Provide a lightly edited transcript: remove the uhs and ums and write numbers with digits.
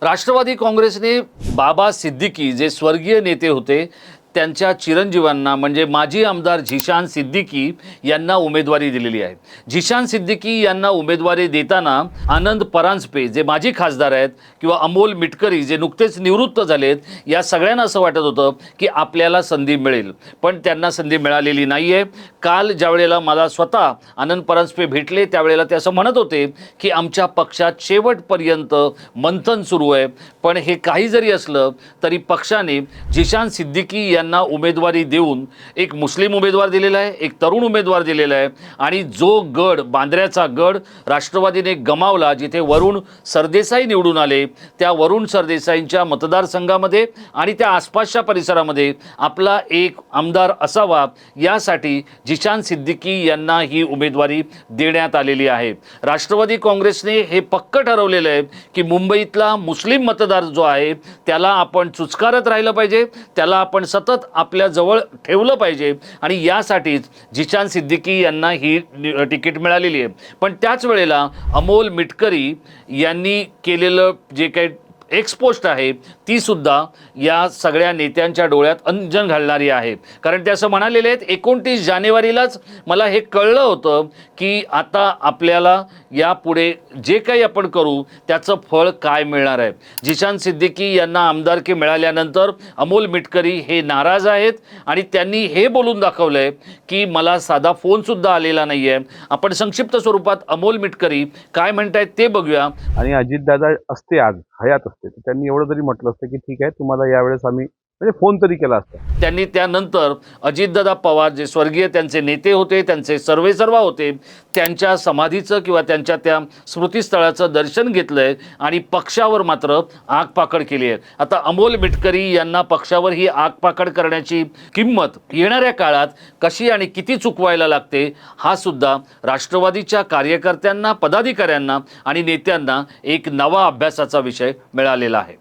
राष्ट्रवादी काँग्रेसने बाबा सिद्दीकी जे स्वर्गीय नेते होते त्यांच्या चिरंजीवांना म्हणजे माजी आमदार झिशान सिद्दीकी यांना उमेदवारी दिलेली आहे। झिशान सिद्दीकी यांना उमेदवारी देताना आनंद परांजपे जे माजी खासदार आहेत किंवा अमोल मिटकरी जे नुकतेच निवृत्त झालेत या सगळ्यांना असं वाटत होतं की आपल्याला संधी मिळेल, पण त्यांना संधी मिळालेली नाही आहे। काल ज्या वेळेला मला स्वतः आनंद परांजपे भेटले त्यावेळेला ते असं म्हणत होते की आमच्या पक्षात शेवटपर्यंत मंथन सुरू आहे, पण हे काही जरी असलं तरी पक्षाने झिशान सिद्दीकी यांना उमेदवारी देऊन एक मुस्लिम उमेदवार दिलेला आहे, एक तरुण उमेदवार दिलेला आहे आणि जो गड बांद्र्याचा गड राष्ट्रवादीने गमावला, जिथे वरुण सरदेसाई निवडून आले, त्या वरुण सरदेसाईंच्या मतदारसंघामध्ये आणि त्या आसपासच्या परिसरामध्ये आपला एक आमदार असावा यासाठी झिशान सिद्दीकी यांना ही उमेदवारी देण्यात आलेली आहे। राष्ट्रवादी काँग्रेसने हे पक्क ठरवलेलं आहे की मुंबईतला मुस्लिम मतदार जो आहे त्याला आपण चुचकारत राहिलं पाहिजे, त्याला आपण सतत आपल्या जवळ ठेवलं पाहिजे आणि यासाठीच झिशान सिद्दीकी यांना ही तिकीट मिळालेली आहे। पण त्याच वेळेला अमोल मिटकरी यांनी केलेलं जे काही एक्सपोस्ट आहे ती सुद्धा या सगळ्या नेत्यांच्या डोळ्यात अंजन घालणारी आहे, कारण ते असं म्हणालेले आहेत 29 जानेवारीलाच मला हे कळलं होतं की आता आपल्याला यापुढे जे काही आपण करू त्याचं फळ काय मिळणार आहे। झिशान सिद्दीकी यांना आमदारकी मिळाल्यानंतर अमोल मिटकरी हे नाराज आहेत आणि त्यांनी हे बोलून दाखवलं आहे की मला साधा फोनसुद्धा आलेला नाही आहे। आपण संक्षिप्त स्वरूपात अमोल मिटकरी काय म्हणतायत ते बघूया। आणि अजितदादा असते आज हयात असते तर त्यांनी एवढं तरी म्हटलं असतं की ठीक आहे तुम्हाला यावेळेस आम्ही म्हणजे फोन तरी केला असता। त्यांनी त्यानंतर अजितदादा पवार जे स्वर्गीय त्यांचे नेते होते, त्यांचे सर्वेसर्वा होते, त्यांच्या समाधीचं किंवा त्यांच्या त्या स्मृतीस्थळाचं दर्शन घेतलंय आणि पक्षावर मात्र आगपाखड केली आहे। आता अमोल मिटकरी यांना पक्षावर ही आगपाखड करण्याची किंमत येणाऱ्या काळात कशी आणि किती चुकवायला लागते हा सुद्धा राष्ट्रवादीच्या कार्यकर्त्यांना, पदाधिकाऱ्यांना आणि नेत्यांना एक नवा अभ्यासाचा विषय मिळालेला आहे।